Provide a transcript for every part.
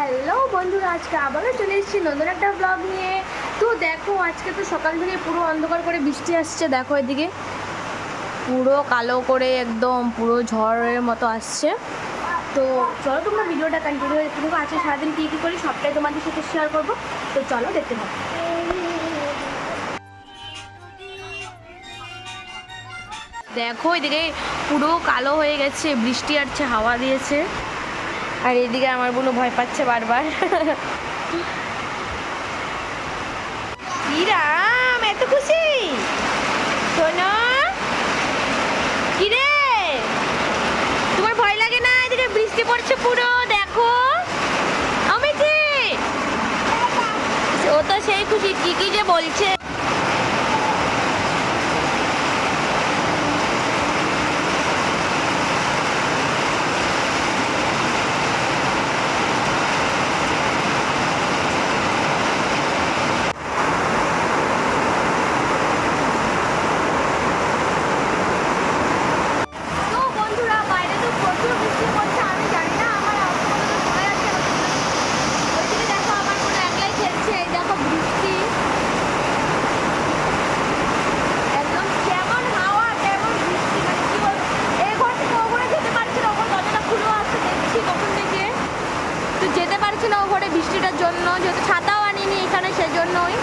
Hello বন্ধুরা, আজকে আবারও চলে এসেছি নতুন একটা ব্লগ নিয়ে। তো দেখো, আজকে তো সকাল থেকে পুরো অন্ধকার করে বৃষ্টি আসছে। দেখো এদিকে পুরো কালো করে একদম পুরো ঝড়ের মতো আসছে। তো চলো তোমরা ভিডিওটা কন্টিনিউ দেখতে থাকো। আজকে সারাদিন কী কী করি সবটাই তোমাদের সাথে শেয়ার করবো। তো চলো দেখতে থাকো। দেখো এদিকে পুরো কালো হয়ে গেছে, বৃষ্টি আসছে, হাওয়া দিয়েছে। আর এদিকে আমার বোনও ভয় পাচ্ছে বারবার। ইরাম এত খুশি শোনো, কি রে তোমার ভয় লাগে না? এদিকে বৃষ্টি পড়ছে পুরো, দেখো অমিতি ও তো সেই খুশি, কি কি যে বলছে। যেতে পারছি না ও ঘরে বৃষ্টিটার জন্য, যেহেতু ছাতাও আনিনি এখানে, সেজন্যই।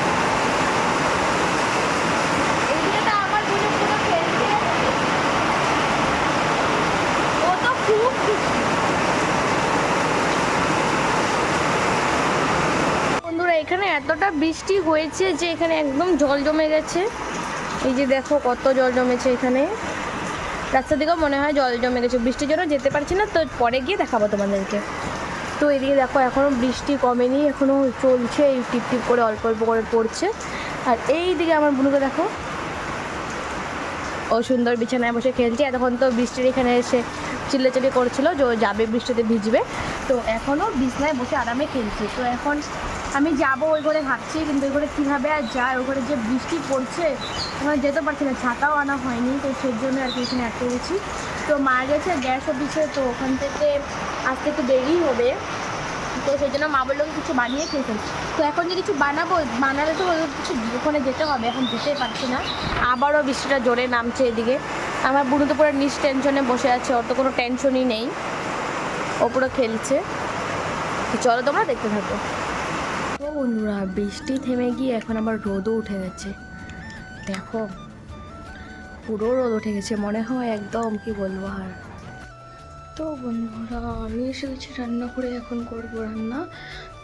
এইদিকে আমার বোন পুরো খেলছে, ও তো খুব খুশি। বন্ধুরা এখানে এতটা বৃষ্টি হয়েছে যে এখানে একদম জল জমে গেছে। এই যে দেখো কত জল জমেছে এখানে, রাস্তার দিকেও মনে হয় জল জমে গেছে। বৃষ্টির জন্য যেতে পারছি না, তো পরে গিয়ে দেখাবো তোমাদেরকে। তো এদিকে দেখো এখনও বৃষ্টি কমেনি, এখনও চলছে, এই টিপ টিপ করে অল্প অল্প করে পড়ছে। আর এই দিকে আমার বোনকে দেখো, ও সুন্দর বিছানায় বসে খেলছে। এতক্ষণ তো বৃষ্টির এখানে এসে চিল্লাচিল্লি করছিল যে ও যাবে, বৃষ্টিতে ভিজবে। তো এখনও বিছানায় বসে আরামে খেলছে। তো এখন আমি যাব ওই ঘরে ভাবছি, কিন্তু ওই ঘরে কীভাবে আর যায়, ওই ঘরে যে বৃষ্টি পড়ছে এখন যেতে পারছি না, ছাতাও আনা হয়নি। তো সেই জন্য আর কি এখানে আটকে গেছি। তো মা গেছে গ্যাস অফিসে, তো ওখান থেকে আসতে একটু দেরি হবে। তো সেই জন্য মা বললো কিছু বানিয়ে খেয়েছে। তো এখন যে কিছু বানালে তো কিছু ওখানে যেতে হবে, এখন যেতেই পারছি না। আবারও বৃষ্টিটা জোরে নামছে এদিকে। আমার বুড়ো তো পুরো টেনশনে বসে আছে, ওর তো কোনো টেনশনই নেই, ও পুরো খেলছে। তো চলো তোমরা দেখতে থাকো। তো বন্ধুরা বৃষ্টি থেমে গিয়ে এখন আবার রোদও উঠে গেছে। দেখো পুরো রোদ উঠে গেছে, মনে হয় একদম কি বলবো আর। তো বন্ধুরা আমি এসে গেছি রান্না করে, এখন করবো রান্না।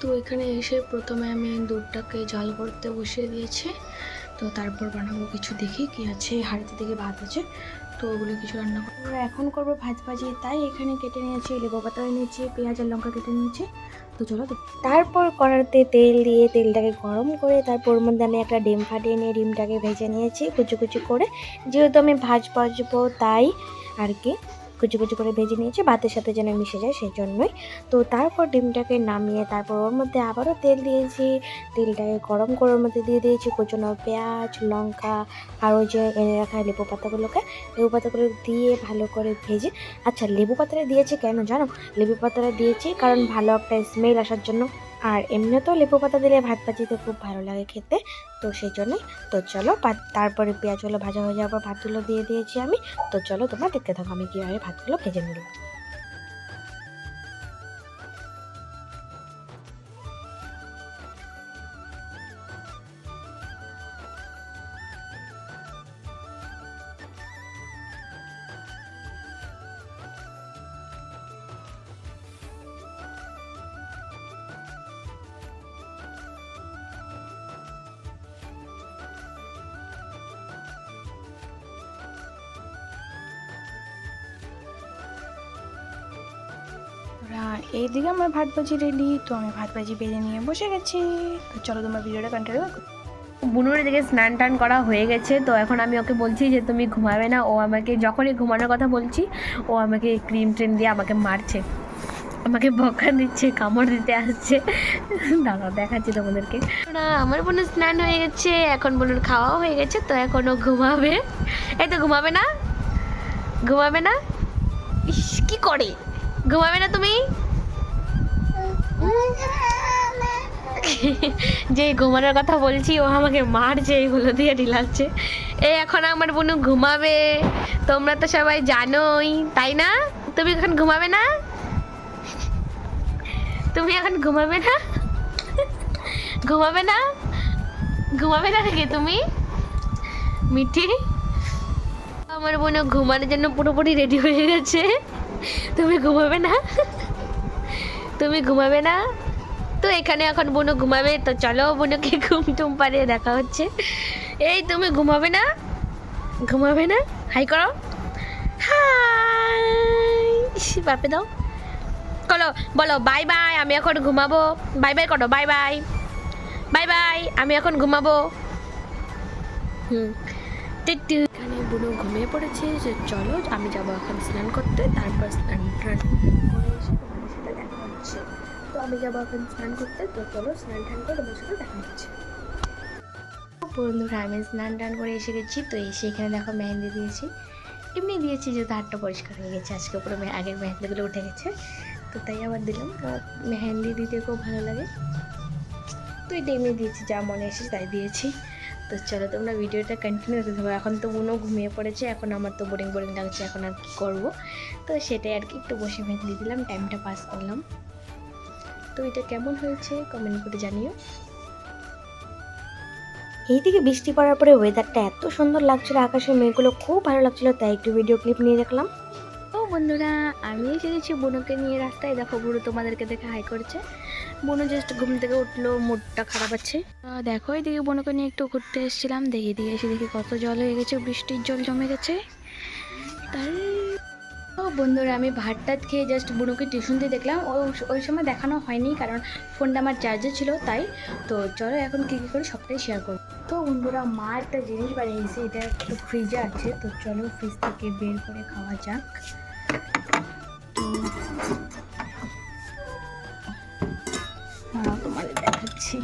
তো এখানে এসে প্রথমে আমি দুধটাকে জাল করতে বসিয়ে দিয়েছি। তো তারপর বানাবো কিছু, দেখি কি আছে, হাঁড়িতে থেকে ভাত আছে, তো ওগুলো কিছু রান্না করবো। এখন করবো ভাত ভাজি, তাই এখানে কেটে নিয়েছি, লেবু পাতা নিয়েছি, পেঁয়াজ আর লঙ্কা কেটে নিয়েছি। তো চলো তারপর কড়াইতে তেল দিয়ে তেলটাকে গরম করে তারপর ওর মধ্যে আমি একটা ডিম ফাটিয়ে নিয়ে ডিমটাকে ভেজে নিয়েছি কুচি কুচি করে, যেহেতু আমি ভাজবো তাই আর কি কুচি কুচি করে ভেজে নিয়েছি, ভাতের সাথে যেন মিশে যায় সেই জন্যই। তো তারপর ডিমটাকে নামিয়ে তারপর ওর মধ্যে আবারও তেল দিয়েছি, তেলটাকে গরম করে ওর মধ্যে দিয়ে দিয়েছি কুচনো পেঁয়াজ, লঙ্কা আর ওই যে এনে রাখা লেবু পাতাগুলো দিয়ে ভালো করে ভেজে। আচ্ছা লেবু পাতাটা দিয়েছি কেন জানো? লেবু পাতাটা দিয়েছি কারণ ভালো একটা স্মেল আসার জন্য, আর এমনিতেও লেবু পাতা দিলে ভাত ভাজিতে খুব ভালো লাগে খেতে, তো সেই জন্যই। তো চলো তারপরে পেঁয়াজগুলো ভাজা হয়ে যাওয়ার পর ভাতগুলো দিয়ে দিয়েছি আমি। তো চলো তোমরা দেখতে থাকো আমি কীভাবে ভাতগুলো ভেজে নিলাম। এইদিকে আমার ভাত ভাজি রেডি, তো আমি ভাত ভাজি বেড়ে নিয়ে বসে গেছি। তো চলো তোমার ভিডিওটা কন্টিনিউ। বুনুর এদিকে স্নান টান করা হয়ে গেছে। তো এখন আমি ওকে বলছি যে তুমি ঘুমাবে না, ও আমাকে যখনই ঘুমানোর কথা বলছি ও আমাকে ক্রিম ট্রিম দিয়ে আমাকে মারছে, আমাকে বকা দিচ্ছে, কামড় দিতে আসছে। দাঁড়াও দেখাচ্ছি তোমাদেরকে। না আমার বোনের স্নান হয়ে গেছে, এখন বোনের খাওয়াও হয়ে গেছে, তো এখন ও ঘুমাবে। এই তো ঘুমাবে না, ঘুমাবে না, ইস কি করে, ঘুমাবে না তুমি? যে ঘুমানোর কথা বলছি ও আমাকে মারছে, এগুলো দিয়ে ঢিলাচ্ছে। এখন আমার বোনু ঘুমাবে, তোমরা তো সবাই জানোই তাই না? তুমি এখন ঘুমাবে না? তুমি এখন ঘুমাবে না? ঘুমাবে না? ঘুমাবে না নাকি তুমি মিঠি? আমার বোন ঘুমানোর জন্য পুরোপুরি রেডি হয়ে গেছে। তুমি ঘুমাবে না? তুমি ঘুমাবে না? তো এখানে এখন বোনু ঘুমাবে, তো চলো বোনুকে ঘুম টুম পাড়িয়ে দেখা হচ্ছে। এই তুমি ঘুমাবে না? ঘুমাবে না? হাই করো, হাই বাপে দাও, চলো বলো বাই বাই, আমি এখন ঘুমাবো। বাই বাই করো, বাই বাই, বাই বাই, আমি এখন ঘুমাবো। এখানে বুনো ঘুমিয়ে পড়েছে, যে চলো আমি যাবো এখন স্নান করতে, তারপর স্নান টান করে এসে তোমাদের সাথে দেখা হচ্ছে। তো আমি যাবো এখন স্নান করতে, তো চলো স্নান টান করে তোমার সাথে দেখা হচ্ছে। বন্ধুরা আমি স্নান টান করে এসে গেছি, তো এসে এখানে দেখো মেহেন্দি দিয়েছি। এমনি দিয়েছি যেহেতু হাতটা পরিষ্কার হয়ে গেছে, আজকে পুরো আগের মেহেন্দিগুলো উঠে গেছে, তো তাই আবার দিলাম। মেহেন্দি দিতে খুব ভালো লাগে, তো এটা এমনি দিয়েছি, যা মনে এসেছে তাই দিয়েছি। তো চলো তোমরা ভিডিওটা কন্টিনিউ করতে থাকো। এখন তো বুনো ঘুমিয়ে পড়েছে, এখন আমার তো বোরিং বোরিং লাগছে, এখন আর কী করবো, তো সেটাই আর কি একটু বসে মেহেন্দি দিলাম, টাইমটা পাস করলাম। তো এটা কেমন হয়েছে কমেন্ট করে জানিও। এইদিকে বৃষ্টি পড়ার পরে ওয়েদারটা এত সুন্দর লাগছিল, আকাশের মেঘগুলো খুব ভালো লাগছিল, তাই একটু ভিডিও ক্লিপ নিয়ে দেখলাম। তো বন্ধুরা আমি এসে গেছি বোনকে নিয়ে রাস্তায়, দেখো বুড়ো তোমাদেরকে দেখে হাই করছে। বোনো জাস্ট ঘুম থেকে উঠলো, মুডটা খারাপ আছে। দেখো এদিকে বোনকে নিয়ে একটু ঘুরতে এসেছিলাম, দেখি দিয়ে এসে দেখি কত জল হয়ে গেছে, বৃষ্টির জল জমে গেছে। তাই তো বন্ধুরা আমি ভাত টাত খেয়ে জাস্ট বুনুকে টিউশন দিয়ে দেখলাম, ওই সময় দেখানো হয়নি কারণ ফোনটা আমার চার্জে ছিল তাই। তো চলো এখন কী কী করে সবটাই শেয়ার করবো। তো বন্ধুরা মা একটা জিনিস বানিয়েছে, এটা একটু ফ্রিজে আছে, তো চলো ফ্রিজ থেকে বের করে খাওয়া যাক। তো তোমাদের দেখাচ্ছি,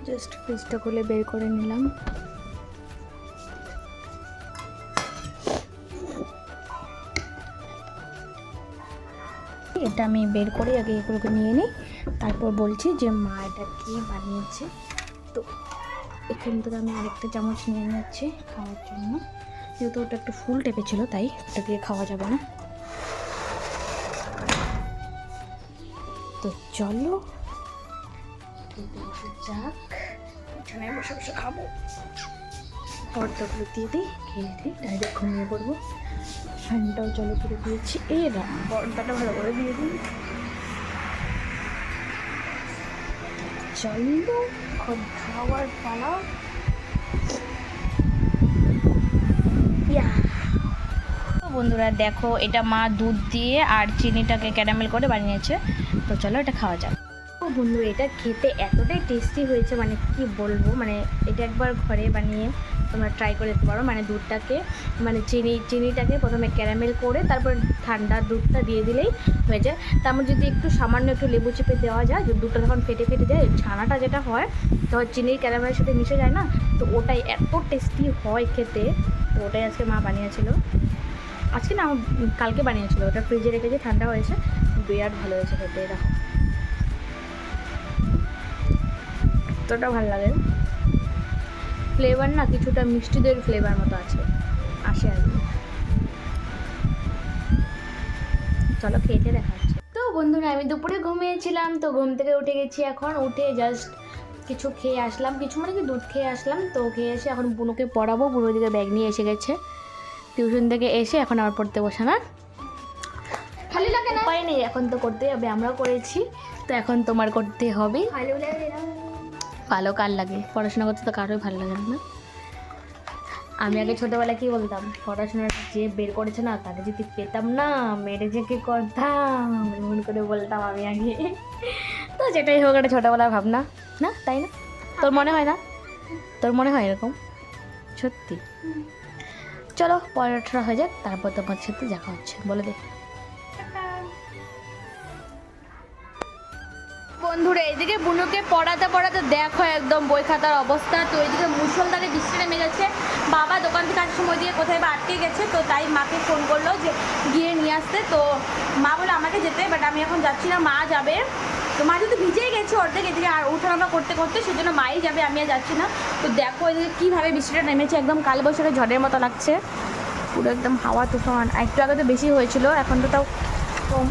জাস্ট ফ্রিজটা খুলে বের করে নিলাম। এটা আমি বের করে আগে এগুলোকে নিয়ে নিই, তারপর বলছি যে মা এটা কি বানিয়েছে। তো এখান থেকে আমি আরেকটা চামচ নিয়ে নিচ্ছি খাওয়ার জন্য, যেহেতু ওটা একটু ফুল টেপে ছিল তাই ওটা দিয়ে খাওয়া যাবে না। তো চলো যাক, বিছানায় বসে বসে খাবো। পর্দাগুলো দিয়ে দিই, খেয়ে দিই, ডাইরেক্ট ঘুমিয়ে পড়বো। ফ্যানটাও চালু করে দিয়েছি, এরা পর্দাটা ভালো করে দিয়ে দিই। চলো খাওয়ার পালা। তো বন্ধুরা দেখো এটা মা দুধ দিয়ে আর চিনিটাকে ক্যারামেল করে বানিয়েছে, তো চলো এটা খাওয়া যাক। তো বন্ধু এটা খেতে এতটাই টেস্টি হয়েছে, মানে কি বলবো, মানে এটা একবার ঘরে বানিয়ে তোমরা ট্রাই করে দেখতে পারো। মানে দুধটাকে মানে চিনিটাকে প্রথমে ক্যারামেল করে তারপর ঠান্ডা দুধটা দিয়ে দিলেই হয়ে যায়। তারপর যদি একটু সামান্য একটু লেবু চেপে দেওয়া যায়, দুধটা যখন ফেটে ফেটে যায় ছানাটা যেটা হয় তখন চিনির ক্যারামেলের সাথে মিশে যায় না, তো ওটাই এত টেস্টি হয় খেতে। তো ওটাই আজকে মা বানিয়েছিল, আজকে না কালকে বানিয়েছিল, ওটা ফ্রিজে রেখেছে ঠান্ডা হয়েছে, বিরাট ভালো হয়েছে খেতে। এরকম এতটা ভালো লাগে, ফ্লেভার না কিছুটা মিষ্টিদের ফ্লেভার মতো আসে আর কি। চলো খেতে দেখা যাচ্ছে। তো বন্ধুরা আমি দুপুরে ঘুমিয়েছিলাম, তো ঘুম থেকে উঠে গেছি, এখন উঠে জাস্ট কিছু খেয়ে আসলাম, কিছু মানে কি দুধ খেয়ে আসলাম। তো খেয়ে এসে এখন বুনুকে পড়াবো, বুনুর দিকে ব্যাগ নিয়ে এসে গেছে টিউশন থেকে এসে, এখন আবার পড়তে বসে না, খালি লাগে না, উপায় নেই, এখন তো করতেই হবে, আমরাও করেছি তো এখন তোমার করতে হবে। ভালো কার লাগে, পড়াশোনা করতে তো কারোই ভালো লাগে না। আমি আগে ছোটোবেলায় কী বলতাম, পড়াশোনাটা যে বের করেছে না তাকে যদি পেতাম না মেরে যে কী করতাম এমন করে বলতাম আমি আগে। তো যেটাই হোক একটা ছোটোবেলার ভাবনা না, তাই না? তোর মনে হয় না? তোর মনে হয় এরকম সত্যি? চলো পড়াশোনা হয়ে যাক, তারপর তোমার সাথে দেখা হচ্ছে, বলে দে। বন্ধুরা এইদিকে বুনুকে পড়াতে পড়াতে দেখো একদম বই খাতার অবস্থা। তো এইদিকে মুষলধারে বৃষ্টি নেমে গেছে, বাবা দোকান থেকে আসার সময় দিয়ে কোথায় বা আটকে গেছে, তো তাই মাকে ফোন করলো যে গিয়ে নিয়ে আসতে। তো মা বলে আমাকে যেতে, বাট আমি এখন যাচ্ছি না, মা যাবে। তো মা যেহেতু ভিজেই গেছে অর্ধেক, এদিকে আর ওঠানামা করতে করতে, সেজন্য মাই যাবে, আমি আর যাচ্ছি না। তো দেখো এদিকে কীভাবে বৃষ্টিটা নেমেছে, একদম কালবৈশাখী ঝড়ের মতো লাগছে, পুরো একদম হাওয়া তুফান। একটু আগে তো বেশি হয়েছিল, এখন তো তাও কম।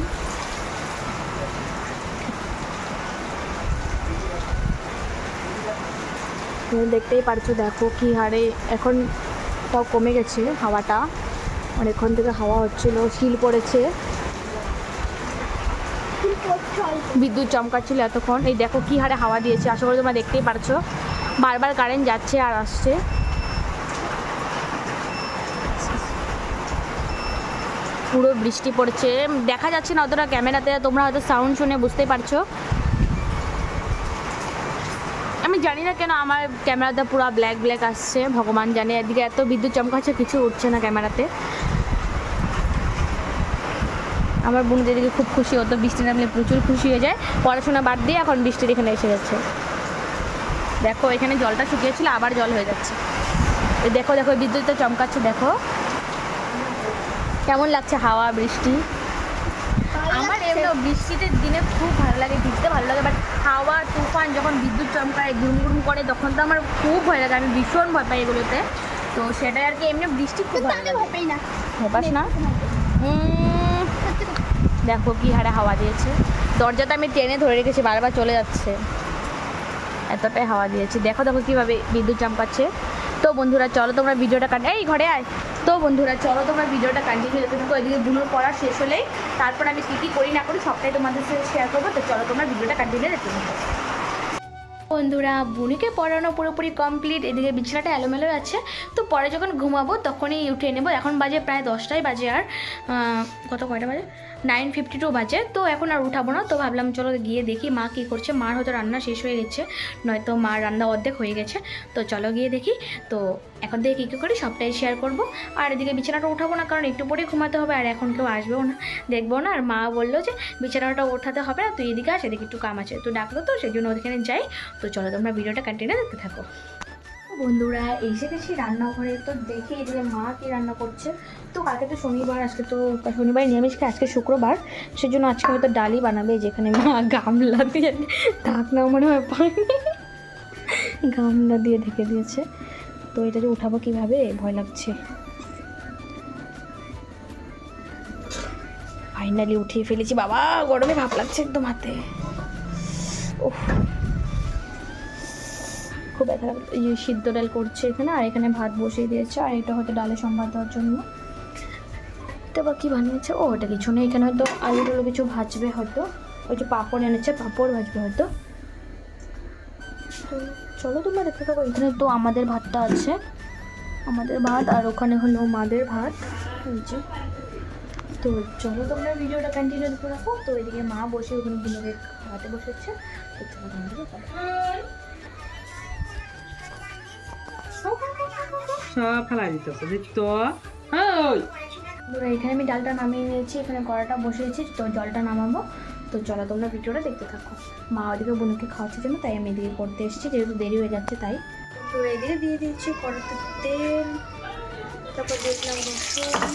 দেখতেই পারছো দেখো কি হারে এখন তাও কমে গেছে হাওয়াটা, অনেকক্ষণ থেকে হাওয়া হচ্ছিল, শিল পড়েছে, বিদ্যুৎ চমকাচ্ছিল এতক্ষণ। এই দেখো কি হারে হাওয়া দিয়েছে, আশা করি তোমরা দেখতেই পারছো, বারবার কারেন্ট যাচ্ছে আর আসছে। পুরো বৃষ্টি পড়ছে, দেখা যাচ্ছে না অতটা ক্যামেরাতে, তোমরা হয়তো সাউন্ড শুনে বুঝতেই পারছো। আমি জানি না কেন আমার ক্যামেরাতে পুরো ব্ল্যাক ব্ল্যাক আসছে, ভগবান জানে। এদিকে এত বিদ্যুৎ চমকাচ্ছে, কিছু উঠছে না ক্যামেরাতে। আমার বোনদের এদিকে খুব খুশি হতো, বৃষ্টি নামলে প্রচুর খুশি হয়ে যায়, পড়াশোনা বাদ দিয়ে এখন বৃষ্টির এখানে এসে যাচ্ছে। দেখো এখানে জলটা শুকিয়েছিল, আবার জল হয়ে যাচ্ছে। এই দেখো দেখো বিদ্যুৎটা চমকাচ্ছে, দেখো কেমন লাগছে হাওয়া বৃষ্টি। আমার এমনি বৃষ্টিতে দিনে খুব ভালো লাগে, ভিজতে ভালো লাগে, বাট হাওয়া তুফান যখন বিদ্যুৎ চমকায় গুড়ুম গুড়ুম করে তখন তো আমার খুব ভয় লাগে, আমি ভীষণ ভয় পাই এগুলোতে। তো সেটাই আর কি, এমনি বৃষ্টি খুব ভালো লাগে। ভয় পাস না? দেখো কি হারে হাওয়া দিয়েছে, দরজাটা আমি টেনে ধরে রেখেছি, বারবার চলে যাচ্ছে, এতটাই হাওয়া দিয়েছে। দেখো দেখো কীভাবে বিদ্যুৎ চমকাচ্ছে। তো বন্ধুরা চলো তোমরা ভিডিওটা এই ঘরে আয়। তো বন্ধুরা চলো তোমরা ভিডিওটা কন্টিনিউ করতে থাকো, এদিকে বুনুর পড়া শেষ হলেই তারপর আমি কী কী করি না করি সবটাই তোমাদের সাথে শেয়ার করবো। তো চলো তোমরা ভিডিওটা কন্টিনিউ দেখতে থাকো। বন্ধুরা বুনিকে পড়ানো পুরোপুরি কমপ্লিট, এদিকে বিছানাটা এলোমেলো আছে, তো পরে যখন ঘুমাবো তখনই উঠে নেবো। এখন বাজে প্রায় 10টাই বাজে, আর কয়টা বাজে, 9:52 বাজে। তো এখন আর উঠাবো না, তো ভাবলাম চলো গিয়ে দেখি মা কী করছে। মার হয়তো রান্না শেষ হয়ে গেছে, নয়তো মার রান্না অর্ধেক হয়ে গেছে। তো চলো গিয়ে দেখি। তো এখন থেকে কী কী করি সবটাই শেয়ার করব। আর এদিকে বিছানাটা উঠাবো না, কারণ একটু পরেই ঘুমাতে হবে, আর এখন কেউ আসবেও না, দেখবো না। আর মা বললো যে বিছানাটা ওঠাতে হবে না, তুই এদিকে আস, এদিকে একটু কাম আছে, তো ডাকলো, তো সেই জন্য ওখানে যাই। তো চলো তোমরা ভিডিওটা কন্টিনিউ দেখতে থাকো। বন্ধুরা এসে গেছি রান্নাঘরে, তো দেখি এদিকে মা কি রান্না করছে। তো কালকে তো শনিবার, আজকে তো শনিবার নিরামিষ খাই, আজকে শুক্রবার, সেজন্য আজকে হয়তো ডালই বানাবে। যেখানে মা গামলা দিয়ে ঢাকনা মনে হয় পায়নি, গামলা দিয়ে ঢেকে দিয়েছে। তো এটা যে উঠাবো কীভাবে, ভয় লাগছে। ফাইনালি উঠিয়ে ফেলেছি, বাবা গরমে ভাপ লাগছে একদম হাতে, ওহ খুব ব্যথা। সিদ্ধ ডাল করছে এখানে, আর এখানে ভাত বসিয়ে দিয়েছে, আর এটা হয়তো ডালে সম্বাদ দেওয়ার জন্য। তো আবার কী বানিয়েছে, ও ওটা কিছু নেই, এখানে হয়তো আলু টালু কিছু ভাজবে হয়তো, ওই যে পাঁপড় এনেছে, পাঁপড় ভাজবে হয়তো। তো চলো তোমরা দেখতে থাকো। এখানে তো আমাদের ভাতটা আছে, আমাদের ভাত, আর ওখানে হলো মাদের ভাত, এই যে। তো চলো তোমরা ভিডিওটা কন্টিনিউ দেখতে থাকো। তো এদিকে মা বসে ওখানে দিনে খাওয়াতে বসেছে, তো চলো তোমাদের সব ফেলা দিতেছে দেখতো। এখানে আমি ডালটা নামিয়ে নিয়েছি, এখানে কড়াটা বসিয়েছি, তো জলটা নামাবো। তো চলো তোমরা ভিডিওটা দেখতে থাকো। মা ওদিকে বোনকে খাওয়াচ্ছে জন্য তাই আমি এদিকে করতে এসেছি, যেহেতু দেরি হয়ে যাচ্ছে তাই। তো এদিকে দিয়ে দিচ্ছি কড়াতে তেল, তারপর দিয়েছিলাম রসুন,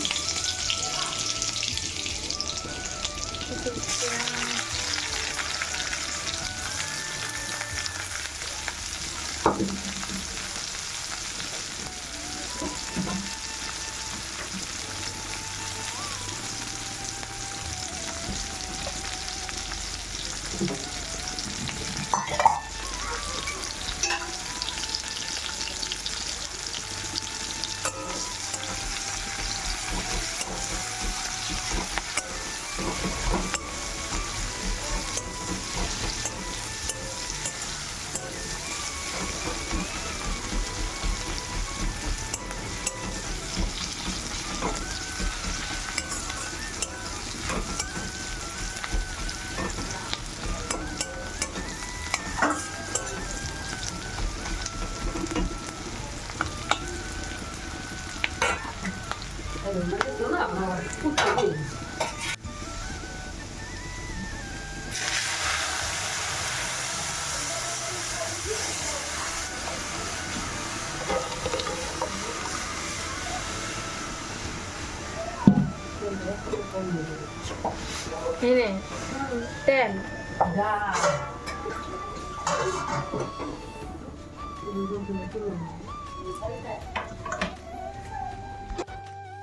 তেল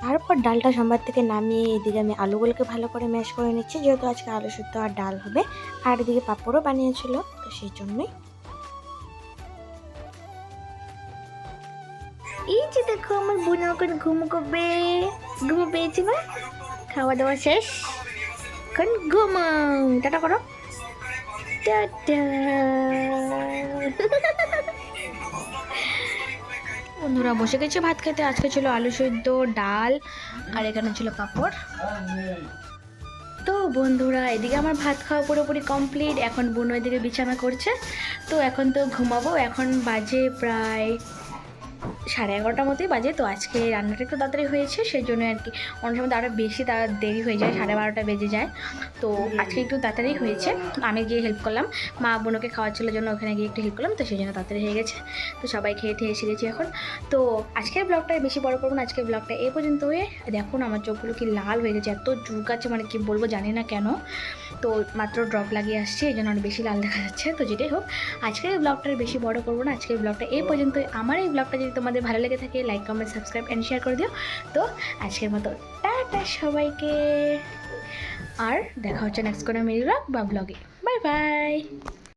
তারপর ডালটা সম্বার থেকে নামিয়ে এদিকে আমি আলুগুলোকে ভালো করে ম্যাশ করে নিচ্ছি, যেহেতু আজকে আলু শুদ্ধ আর ডাল হবে। আর এদিকে পাঁপড়ও বানিয়েছিল, তো সেই জন্যই। এই যে দেখো আমার বোন এখন ঘুম করবে, ঘুম পেয়েছি না, খাওয়া দাওয়া শেষ, এখন ঘুমাও, টাটা করো, টাটা। বন্ধুরা বসে গেছে ভাত খেতে। আজকে ছিল আলু সেদ্ধ, ডাল, আর এখানে ছিল পাঁপড়। তো বন্ধুরা এদিকে আমার ভাত খাওয়া পুরোপুরি কমপ্লিট। এখন বোন এদিকে বিছানা করছে। তো এখন তো ঘুমাবো। এখন বাজে প্রায় 11:30 মতোই বাজে। তো আজকে রান্নাটা একটু তাড়াতাড়ি হয়েছে, সেই জন্য আর কি। অনেক সময় তো আরও বেশি দেরি হয়ে যায়, 12:30 বেজে যায়। তো আজকে একটু তাড়াতাড়ি হয়েছে। আমি গিয়ে হেল্প করলাম, মা বোনকে খাওয়াচ্ছিল জন্য ওখানে গিয়ে একটু হেল্প করলাম, তো সেই জন্য তাড়াতাড়ি হয়ে গেছে। তো সবাই খেয়ে ঠেয়ে এসে গেছি এখন। তো আজকের ব্লগটা বেশি বড় করবো না, আজকের ব্লগটা এই পর্যন্ত হয়ে। দেখুন আমার চোখগুলো কি লাল হয়ে গেছে, এত চুলকাচ্ছে, মানে কি বলবো জানি না কেন। তো মাত্র ড্রপ লাগিয়ে আসছে, এই জন্য অনেক বেশি লাল দেখা যাচ্ছে। তো যেটাই হোক, আজকের এই ব্লগটা বেশি বড় করবো না, আজকের ব্লগটা এই পর্যন্তই। আমার এই ব্লগটা যদি তোমাদের ভালো লেগে থাকে, like, comment, subscribe and share করে দিও। তো আজকের মতো টাটা সবাইকে, আর দেখা হচ্ছে নেক্সট কোনো মিনি ব্লগ বা ব্লগে। Bye bye.